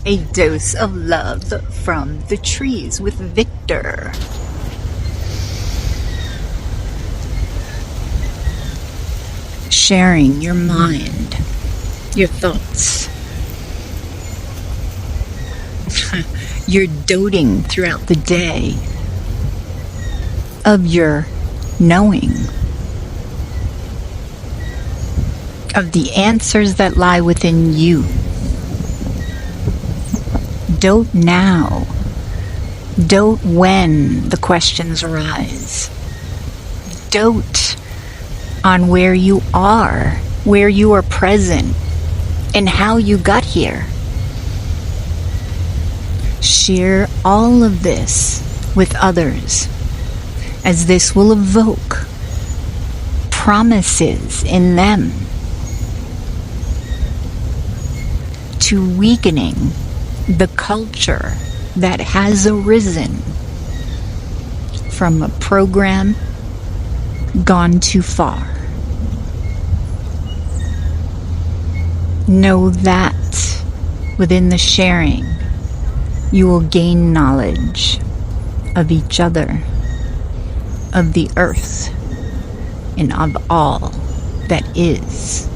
A dose of love from the trees with Victor. Sharing your mind, your thoughts. You're doting throughout the day of your knowing, of the answers that lie within you. Dote now. Dote when the questions arise. Dote on where you are present, and how you got here. Share all of this with others, as this will evoke promises in them to weakening the culture that has arisen from a program gone too far. Know that within the sharing, you will gain knowledge of each other, of the earth, and of all that is.